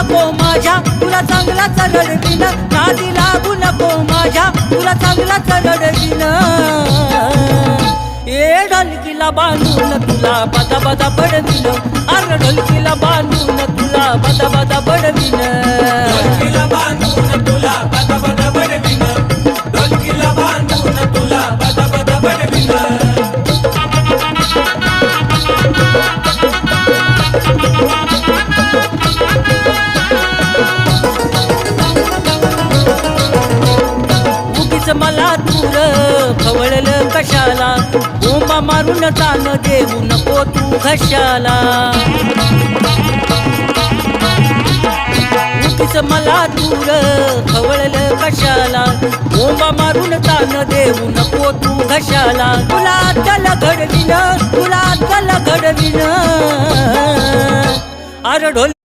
नको माझ्या तुला चांगलाच रडवीन नादी लागू नको माझ्या तुला चांगलाच रडवीन ए ढोलकीला बांधून तुला बदा बदा बडवीन अरे ढोलकीला बांधून तुला बदा बदा बडवीन ढोलकीला बांधून तुला बदा बदा बडवीन ढोलकीला बांधून तुला बदा बदा बडवीन मला दूर खवळलं कशाला बोंबा मारून तान देऊ नको तू घशाला उगीच मला दूर खवळलं कशाला बोंबा मारून तान देऊ नको तू घशाला तुला अक्कल घडवीन तुला अक्कल घडवीन अरे ढोल